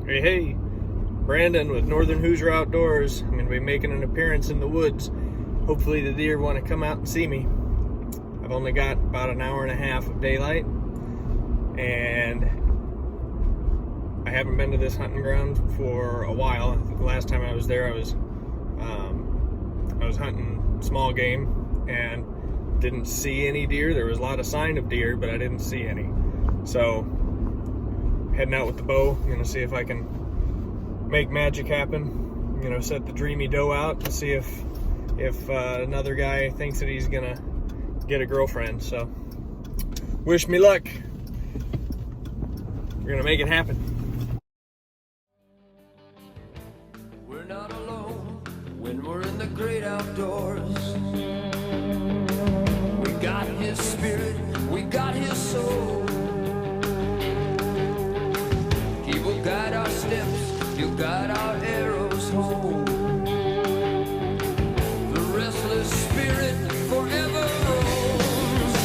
Hey, Brandon with Northern Hoosier Outdoors. I'm going to be making an appearance in the woods. Hopefully the deer want to come out and see me. I've only got about an hour and a half of daylight, and I haven't been to this hunting ground for a while. The last time I was there, I was hunting small game and didn't see any deer. There was a lot of sign of deer, but I didn't see any. So heading out with the bow. I'm gonna see if I can make magic happen. I'm gonna set the dreamy doe out and see if another guy thinks that he's gonna get a girlfriend. So wish me luck. We're gonna make it happen. We're not alone when we're in the great outdoors. We got his spirit, we got his soul. He will guide our steps, he'll guide our arrows home. The restless spirit forever roams.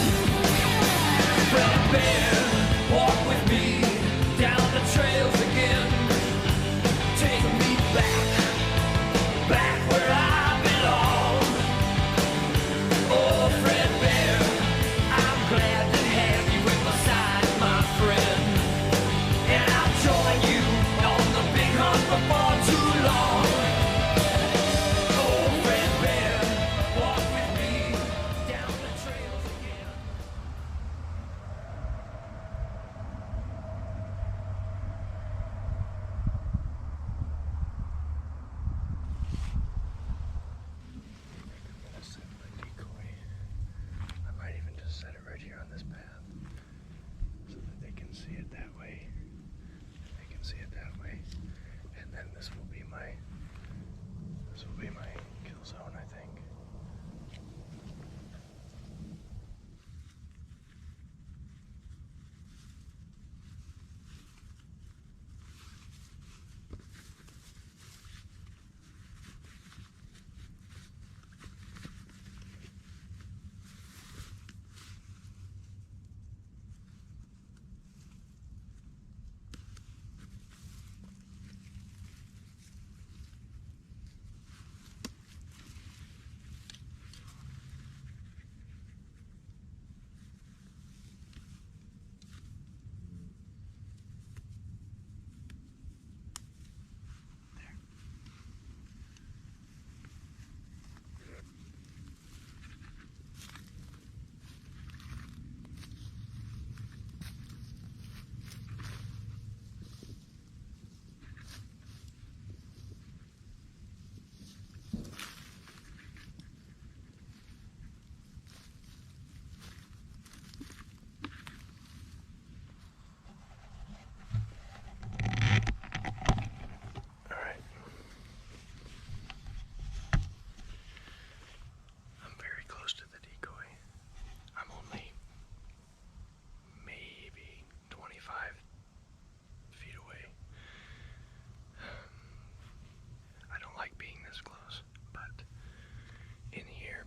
Red bear, walk with me down the trails again. Take me back where I belong. Oh, Fred Bear, I'm glad to have you at my side, my friend. And I'll join you on the big hunt before too long. Oh, Fred Bear, walk with me down the trails again. I'm gonna set my decoy. I might even just set it right here on this path so that they can see it that way. They can see it that way. And then this will be my kill zone, I think.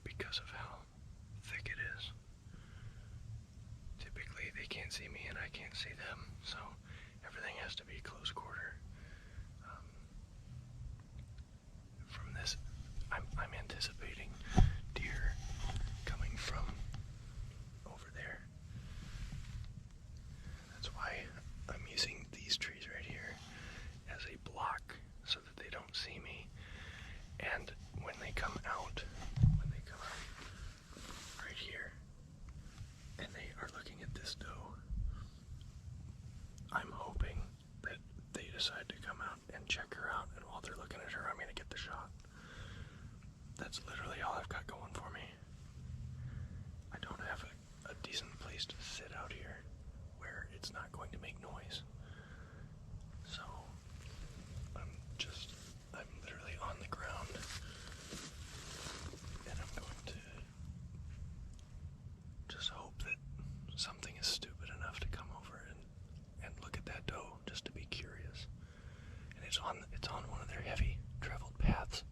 Because of how thick it is. Typically they can't see me and I can't see them, so everything has to be close quarter. From this, I'm anticipating deer coming from over there. That's why I'm using these trees right here as a block so that they don't see me. And when they come out right here, and they are looking at this doe, I'm hoping that they decide to come out and check her out, and while they're looking at her, I'm going to get the shot. That's literally all I've got going for me. I don't have a decent place to sit out here where it's not going to make noise. So I'm literally on the ground, and I'm going to just hope that something is stupid enough to come over and look at that doe just to be curious. And it's on one of their heavy traveled paths,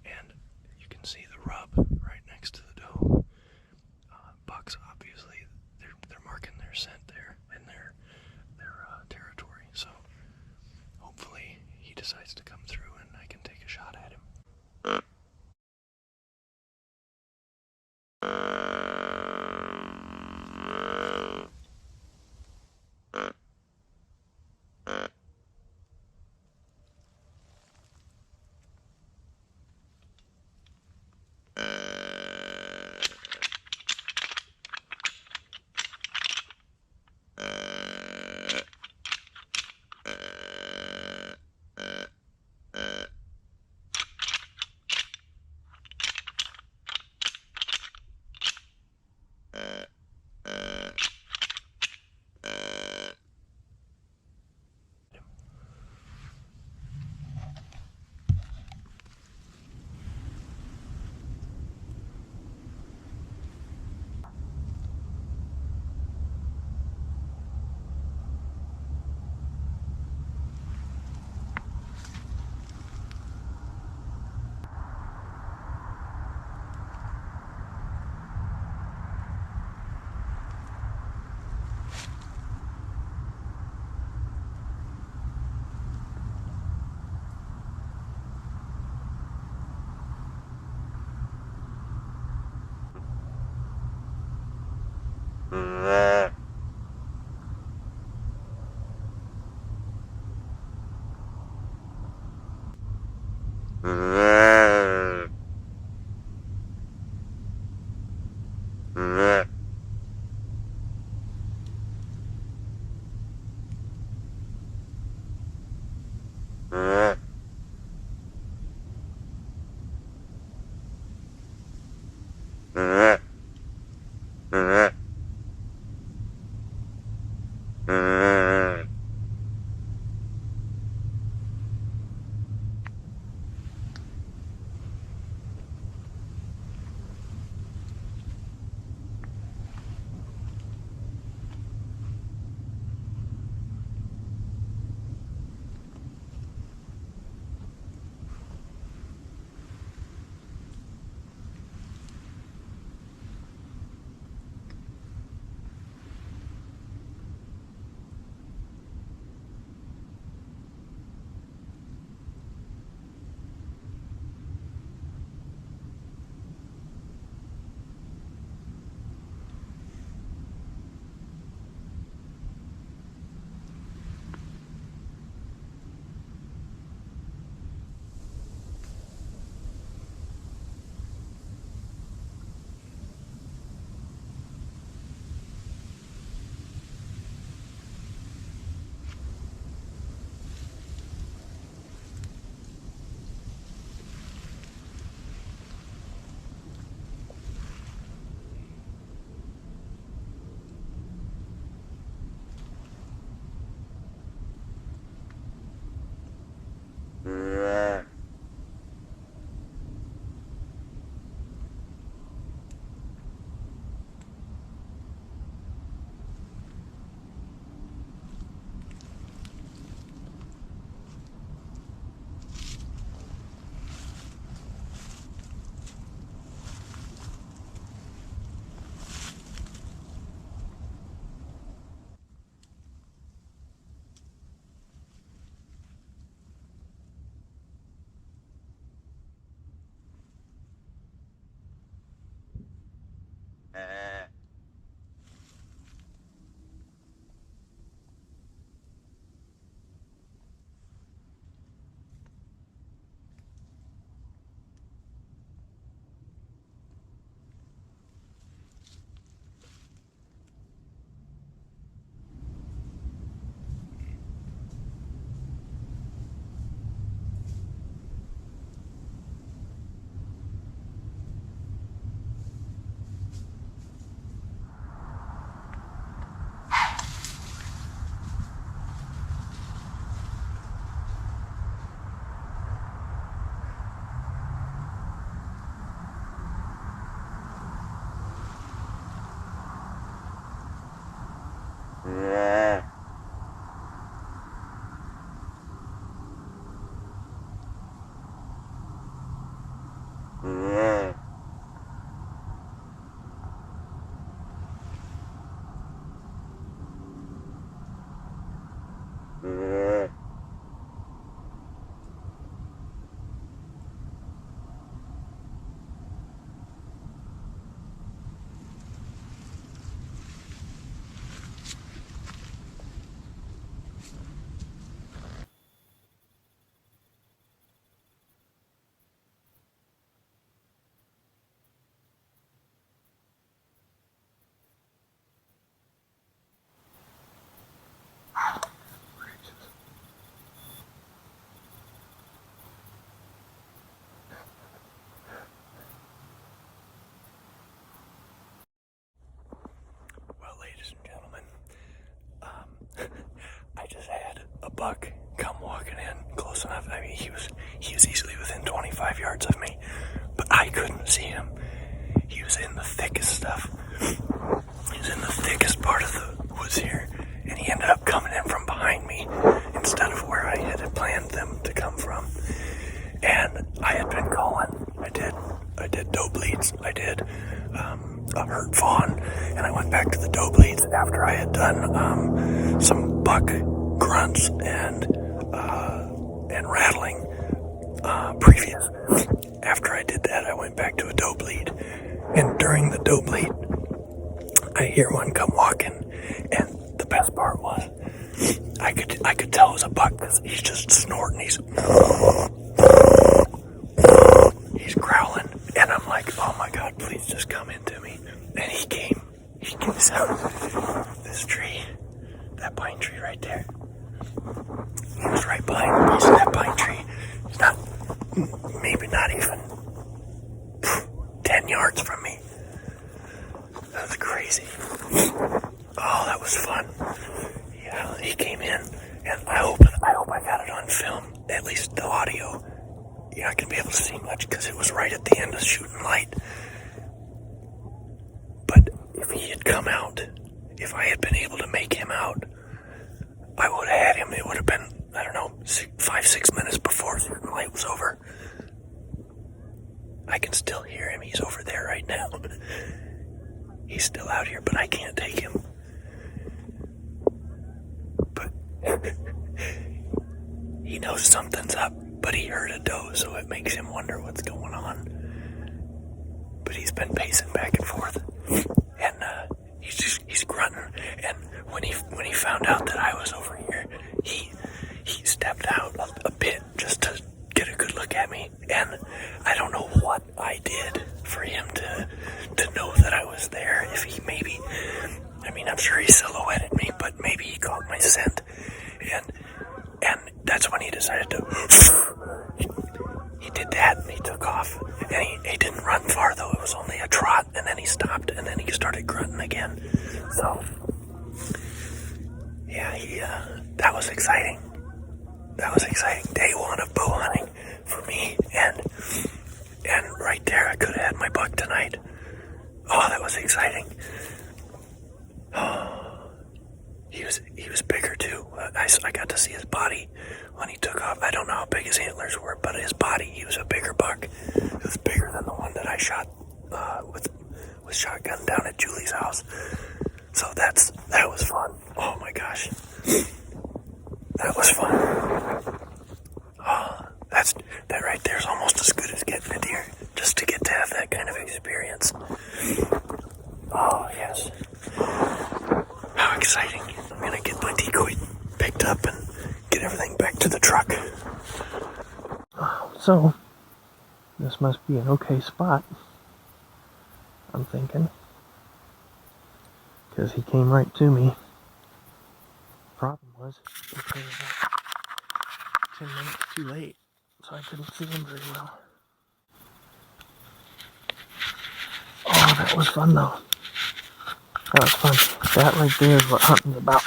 and you can see the rub right next to the doe. Bucks obviously they're marking their scent there, and they're Ladies and gentlemen, I just had a buck come walking in close enough. I mean, he was easily within 25 yards of me, but I couldn't see him. He was in the thickest stuff. He was in the thickest part of the woods here, and he ended up coming in from behind me instead of where I had planned them to come from. And I had been calling. I did doe bleeds. I did a hurt fawn, and I went back to the doe bleeds after I had done some buck grunts and rattling previous. After I did that, I went back to a doe bleed, and during the doe bleed, I hear one come walking, and the best part was I could tell it was a buck because he's just snorting. He's please just come into me. And he came. He comes out this tree, that pine tree right there. He was right behind the base of that pine tree. It's not, maybe not even 10 yards from me. That was crazy. Oh, that was fun. Yeah, he came in, and I hope I got it on film, at least the audio. You're not going to be able to see much because it was right at the end of shooting light. But if he had come out, if I had been able to make him out, I would have had him. It would have been, I don't know, 5-6 minutes before shooting light was over. I can still hear him. He's over there right now. He's still out here, but I can't take him. But he knows something's up, but he heard a doe, so it makes him wonder what's going on. But he's been pacing back and forth, and he's grunting. And when he found out that I was over here, he stepped out a bit just to get a good look at me. And I don't know what I did for him to know that I was there. If he maybe, I mean, I'm sure he silhouetted me, but maybe he caught my scent, and that's when he decided to. He did that, and he took off, and he didn't run far though. It was only a trot, and then he stopped, and then he started grunting again. So, yeah, that was exciting. That was exciting. Day one of bow hunting for me, and right there, I could have had my buck tonight. Oh, that was exciting. Oh, he was bigger too. I got to see his body when he took off. I don't know how big his antlers were, but his body, he was a bigger buck. It was bigger than the one that I shot with shotgun down at Julie's house. So that was fun. Oh my gosh, that was fun. Oh, that right there is almost as good as getting a deer, just to get to have that kind of experience. Oh yes, how exciting! I'm gonna get my decoy picked up and get everything back to the truck. So this must be an okay spot, I'm thinking, because he came right to me. Problem was, he came about 10 minutes too late, so I couldn't see him very well. Oh, that was fun though. That was fun. That right there is what hunting's about.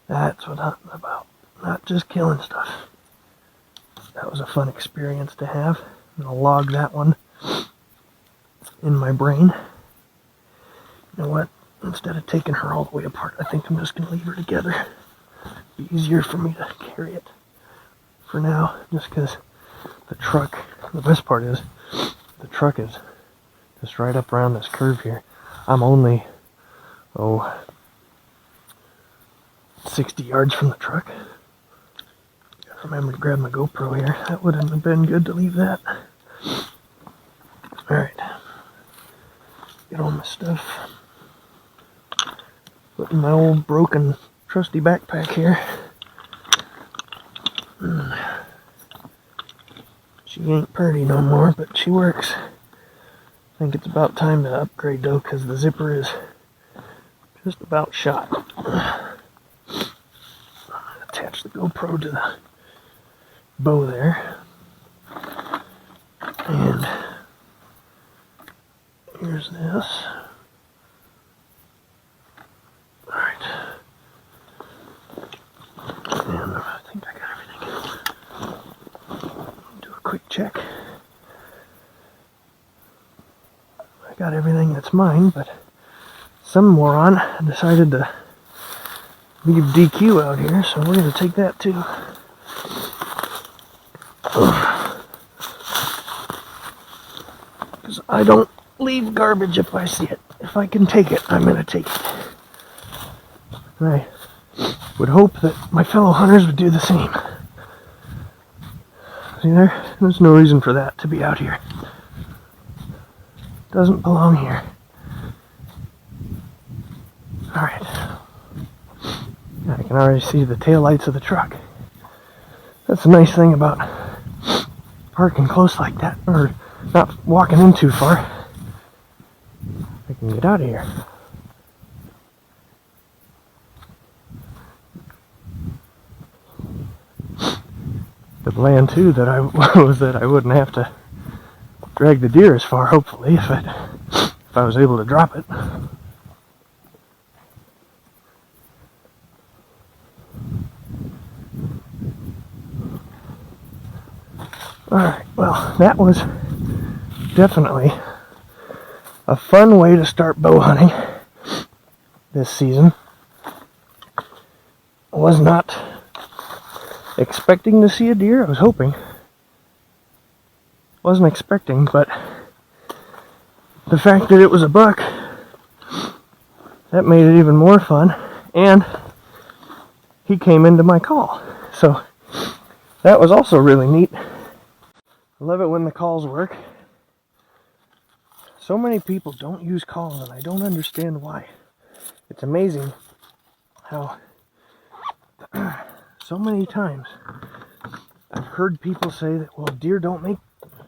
That's what hunting's about. Not just killing stuff. That was a fun experience to have. And I'll log that one in my brain. You know what? Instead of taking her all the way apart, I think I'm just going to leave her together. It'd be easier for me to carry it for now, just because the truck, the best part is, the truck is just right up around this curve here. I'm only, 60 yards from the truck. Gotta remember to grab my GoPro here. That wouldn't have been good to leave that. Alright. Get all my stuff. Put in my old broken trusty backpack here. She ain't pretty no more, but she works. I think it's about time to upgrade though, because the zipper is just about shot. Attach the GoPro to the bow there. And here's this. Alright. And I think I got everything. Do a quick check. I got everything that's mine, but some moron decided to leave DQ out here, so we're going to take that too. Because I don't leave garbage if I see it. If I can take it, I'm going to take it. I would hope that my fellow hunters would do the same. See there? There's no reason for that to be out here. Doesn't belong here. Alright. I can already see the taillights of the truck. That's the nice thing about parking close like that, or not walking in too far. and get out of here. The plan too that I was that I wouldn't have to drag the deer as far, hopefully, if I was able to drop it. Alright, well, that was definitely a fun way to start bow hunting this season. I was not expecting to see a deer. I was hoping. Wasn't expecting, but the fact that it was a buck, that made it even more fun. And he came into my call, so that was also really neat. I love it when the calls work. So many people don't use calls, and I don't understand why. It's amazing how so many times I've heard people say that, well, deer don't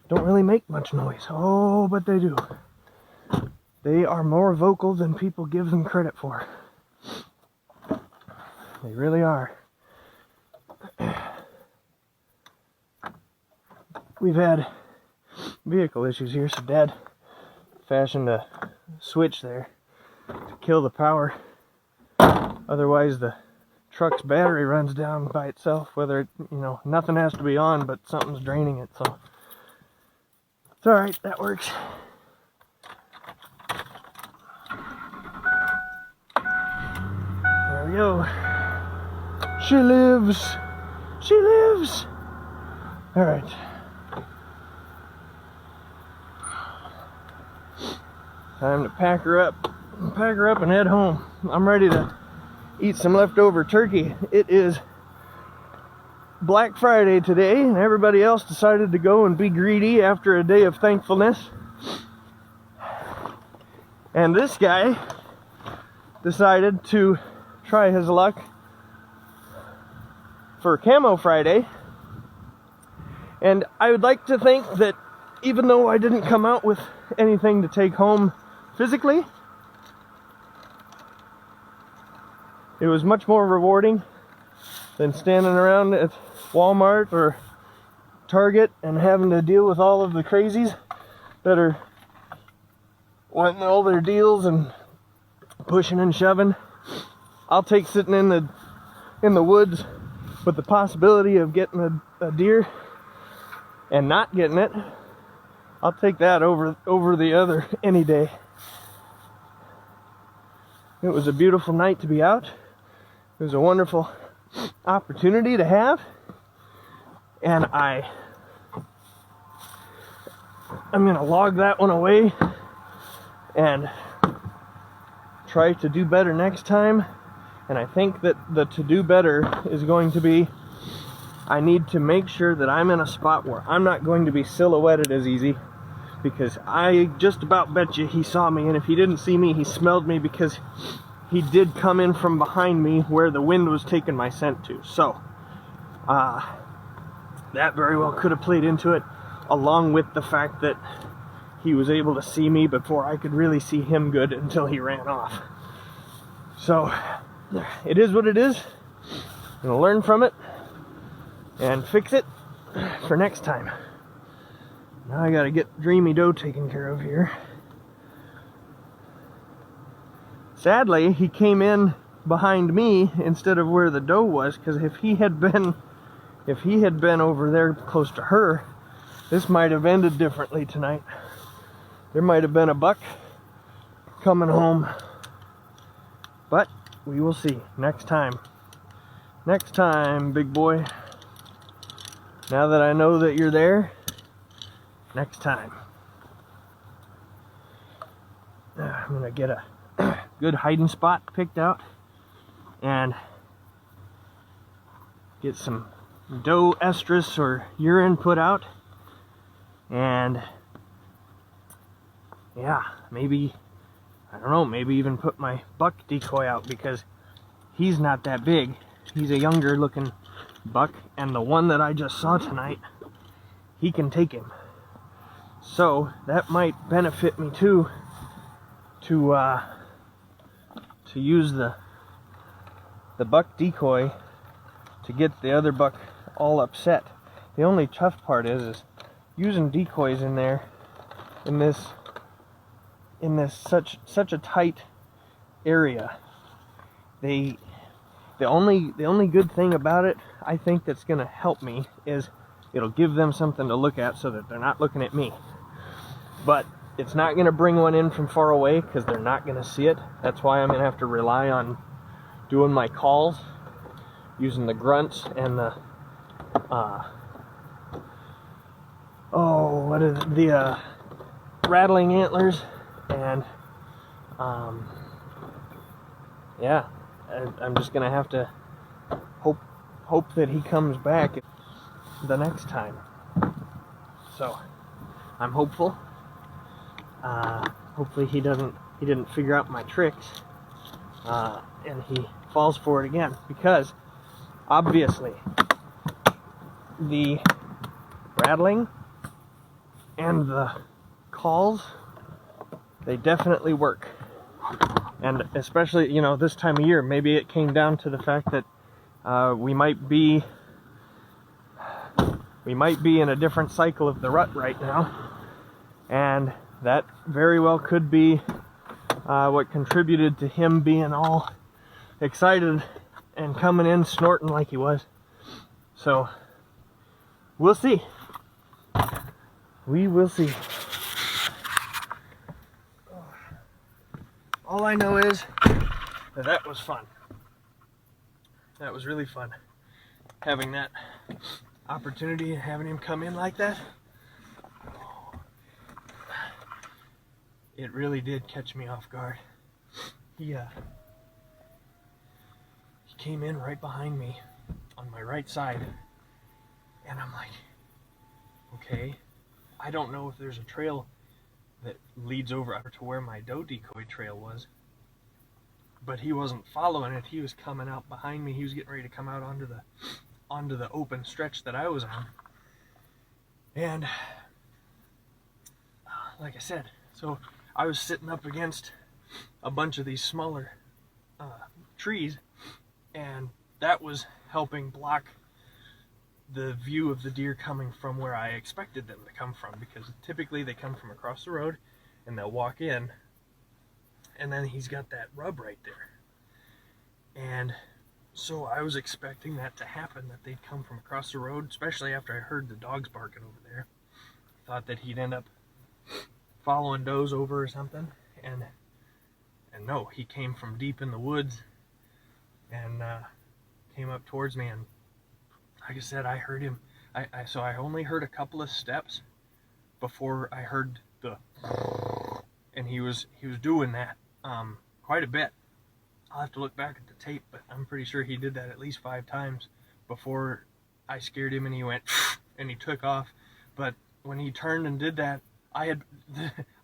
really make much noise. Oh, but they do. They are more vocal than people give them credit for. They really are. We've had vehicle issues here, so Dad fashioned a switch there to kill the power. Otherwise, the truck's battery runs down by itself, whether it, nothing has to be on, but something's draining it, so it's alright, that works. There we go. She lives! She lives! Alright. Time to pack her up and head home. I'm ready to eat some leftover turkey. It is Black Friday today, and everybody else decided to go and be greedy after a day of thankfulness. And this guy decided to try his luck for Camo Friday. And I would like to think that even though I didn't come out with anything to take home physically, it was much more rewarding than standing around at Walmart or Target and having to deal with all of the crazies that are wanting all their deals and pushing and shoving. I'll take sitting in the woods with the possibility of getting a deer and not getting it. I'll take that over the other any day. It was a beautiful night to be out. It was a wonderful opportunity to have, and I'm gonna log that one away and try to do better next time. And I think that the to do better is going to be, I need to make sure that I'm in a spot where I'm not going to be silhouetted as easy, because I just about bet you he saw me, and if he didn't see me, he smelled me, because he did come in from behind me where the wind was taking my scent to. So that very well could have played into it, along with the fact that he was able to see me before I could really see him good until he ran off. So it is what it is. I'm gonna learn from it and fix it for next time. Now I gotta get Dreamy Doe taken care of here. Sadly, he came in behind me instead of where the doe was, because if he had been over there close to her, this might have ended differently tonight. There might have been a buck coming home. But we will see next time. Next time, big boy. Now that I know that you're there, next time. I'm gonna get a good hiding spot picked out and get some doe estrus or urine put out, and yeah, maybe, I don't know, maybe even put my buck decoy out, because he's not that big. He's a younger looking buck, and the one that I just saw tonight, he can take him. So that might benefit me too, to use the buck decoy to get the other buck all upset. The only tough part is using decoys in there in this such a tight area. The only good thing about it, I think, that's going to help me is it'll give them something to look at so that they're not looking at me. But it's not going to bring one in from far away because they're not going to see it. That's why I'm going to have to rely on doing my calls, using the grunts and the the rattling antlers, and yeah, I'm just gonna have to hope that he comes back the next time. So I'm hopeful. Hopefully he didn't figure out my tricks, and he falls for it again, because obviously the rattling and the calls, they definitely work. And especially, you know, this time of year, maybe it came down to the fact that we might be in a different cycle of the rut right now, and that very well could be what contributed to him being all excited and coming in snorting like he was. So we'll see. We will see. All I know is that was fun. That was really fun. Having that opportunity and having him come in like that. It really did catch me off guard. He came in right behind me on my right side, and I'm like, okay, I don't know if there's a trail that leads over to where my doe decoy trail was, but he wasn't following it. He was coming out behind me. He was getting ready to come out onto the open stretch that I was on. And like I said, so I was sitting up against a bunch of these smaller trees, and that was helping block the view of the deer coming from where I expected them to come from, because typically they come from across the road and they'll walk in, and then he's got that rub right there. And so I was expecting that to happen, that they'd come from across the road, especially after I heard the dogs barking over there. I thought that he'd end up following does over or something, and no, he came from deep in the woods and came up towards me, and like I said, I heard him. So I only heard a couple of steps before I heard the, and he was doing that quite a bit. I'll have to look back at the tape, but I'm pretty sure he did that at least 5 times before I scared him and he went and he took off. But when he turned and did that, I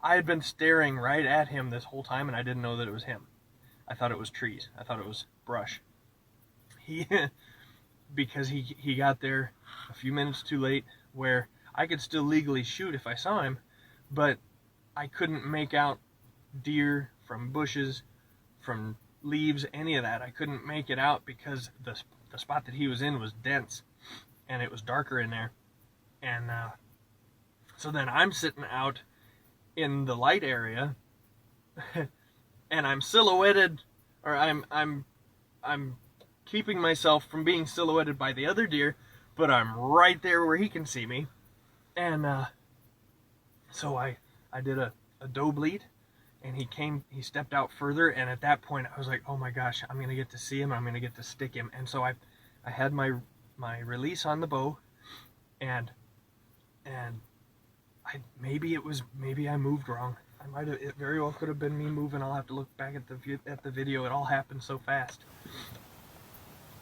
had been staring right at him this whole time, and I didn't know that it was him. I thought it was trees. I thought it was brush. Because he got there a few minutes too late, where I could still legally shoot if I saw him, but I couldn't make out deer from bushes, from leaves, any of that. I couldn't make it out because the spot that he was in was dense, and it was darker in there. And so then I'm sitting out in the light area, and I'm silhouetted, or I'm keeping myself from being silhouetted by the other deer, but I'm right there where he can see me. And so I did a doe bleed, and he stepped out further, and at that point I was like, oh my gosh, I'm gonna get to see him, I'm gonna get to stick him. And so I had my release on the bow, and maybe I moved wrong. It very well could have been me moving. I'll have to look back at the video. It all happened so fast.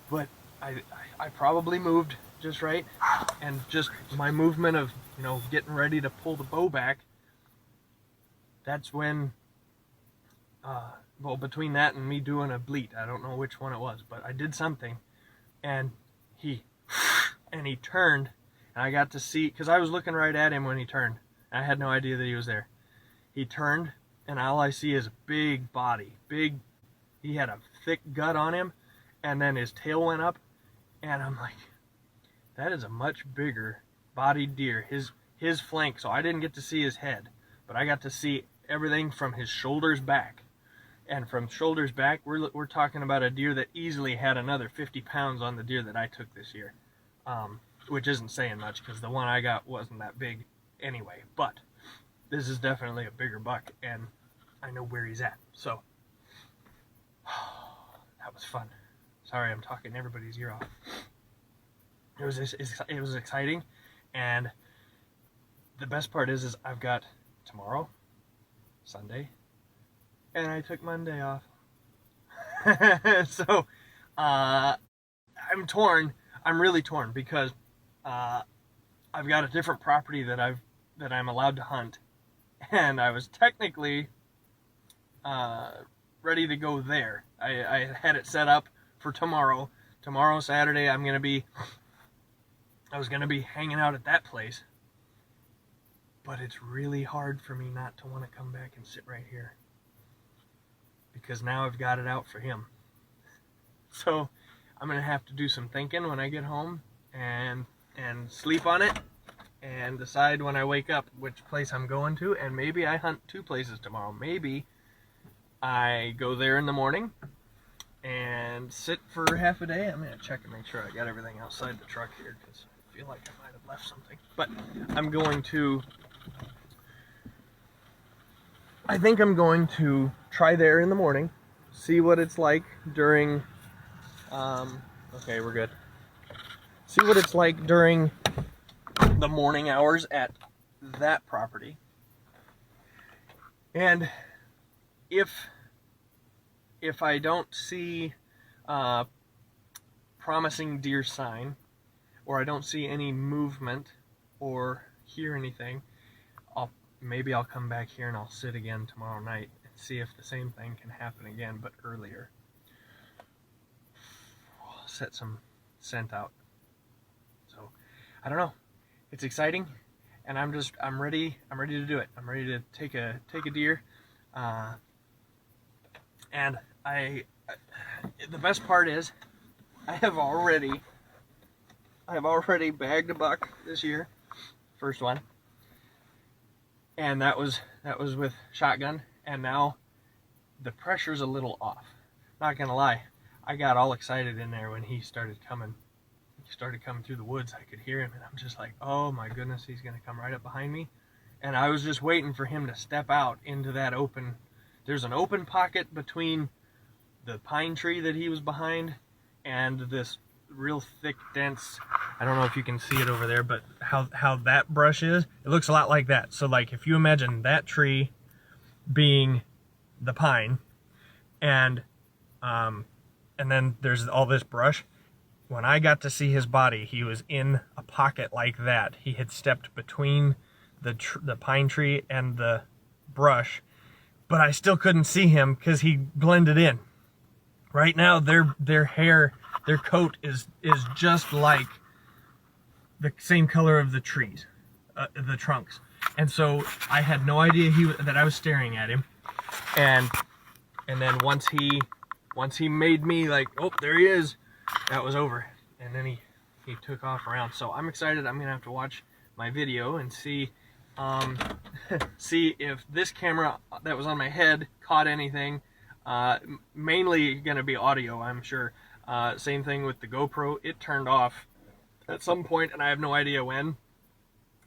But I probably moved just right, and just my movement of, you know, getting ready to pull the bow back, that's when, well, between that and me doing a bleat, I don't know which one it was, but I did something, and he turned, and I got to see, because I was looking right at him when he turned, and I had no idea that he was there. He turned, and all I see is a big body. He had a thick gut on him, and then his tail went up, and I'm like, that is a much bigger bodied deer. His flank, so I didn't get to see his head, but I got to see everything from his shoulders back. And from shoulders back, we're talking about a deer that easily had another 50 pounds on the deer that I took this year. Which isn't saying much because the one I got wasn't that big anyway. But this is definitely a bigger buck, and I know where he's at. So, that was fun. Sorry, I'm talking everybody's ear off. It was exciting, and the best part is I've got tomorrow, Sunday, and I took Monday off. So, I'm torn. I'm really torn because I've got a different property that I'm allowed to hunt, and I was technically ready to go there. I had it set up for tomorrow. Tomorrow, Saturday, I was gonna be hanging out at that place, but it's really hard for me not to want to come back and sit right here, because now I've got it out for him. So I'm gonna have to do some thinking when I get home and sleep on it and decide when I wake up which place I'm going to, and maybe I hunt 2 places tomorrow. Maybe I go there in the morning and sit for half a day. I'm gonna check and make sure I got everything outside the truck here, because I feel like I might have left something. But I think I'm going to try there in the morning, see what it's like during, okay, we're good. See what it's like during the morning hours at that property. And if I don't see promising deer sign, or I don't see any movement or hear anything, maybe I'll come back here and I'll sit again tomorrow night and see if the same thing can happen again, but earlier. I'll set some scent out. So, I don't know. It's exciting, and I'm ready to do it. I'm ready to take a deer. And the best part is I have already bagged a buck this year, first one. And that was with shotgun, and now the pressure's a little off. Not gonna lie, I got all excited in there when he started coming through the woods. I could hear him, and I'm just like, oh my goodness, he's gonna come right up behind me. And I was just waiting for him to step out into that open. There's an open pocket between the pine tree that he was behind and this real thick, dense, I don't know if you can see it over there, but how that brush is, it looks a lot like that. So like if you imagine that tree being the pine, and then there's all this brush. When I got to see his body, he was in a pocket like that. He had stepped between the pine tree and the brush, but I still couldn't see him because he blended in. Right now, their hair, their coat is just like the same color of the trees, the trunks. And so I had no idea that I was staring at him. And then once he made me like, oh, there he is, that was over. And then he took off around. So I'm excited. I'm gonna have to watch my video and see see if this camera that was on my head caught anything. Mainly gonna be audio, I'm sure. Same thing with the GoPro. It turned off at some point, and I have no idea when.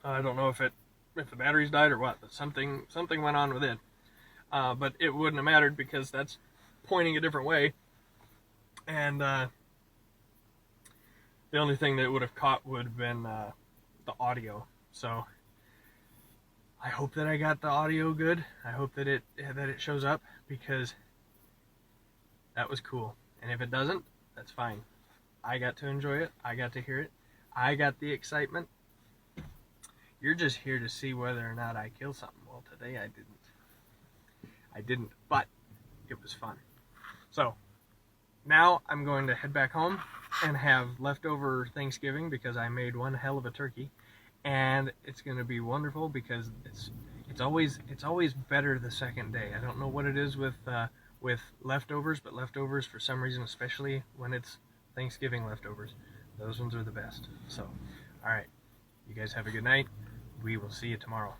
I don't know if the batteries died or what, but something went on with it. But it wouldn't have mattered because that's pointing a different way. And the only thing that it would have caught would have been the audio. So I hope that I got the audio good. I hope that it shows up, because that was cool. And if it doesn't, that's fine. I got to enjoy it. I got to hear it. I got the excitement. You're just here to see whether or not I kill something. Well, today I didn't, but it was fun. So now I'm going to head back home and have leftover Thanksgiving, because I made one hell of a turkey, and it's going to be wonderful because it's always better the second day. I don't know what it is with leftovers, but leftovers for some reason, especially when it's Thanksgiving leftovers, those ones are the best. So, all right, you guys have a good night. We will see you tomorrow.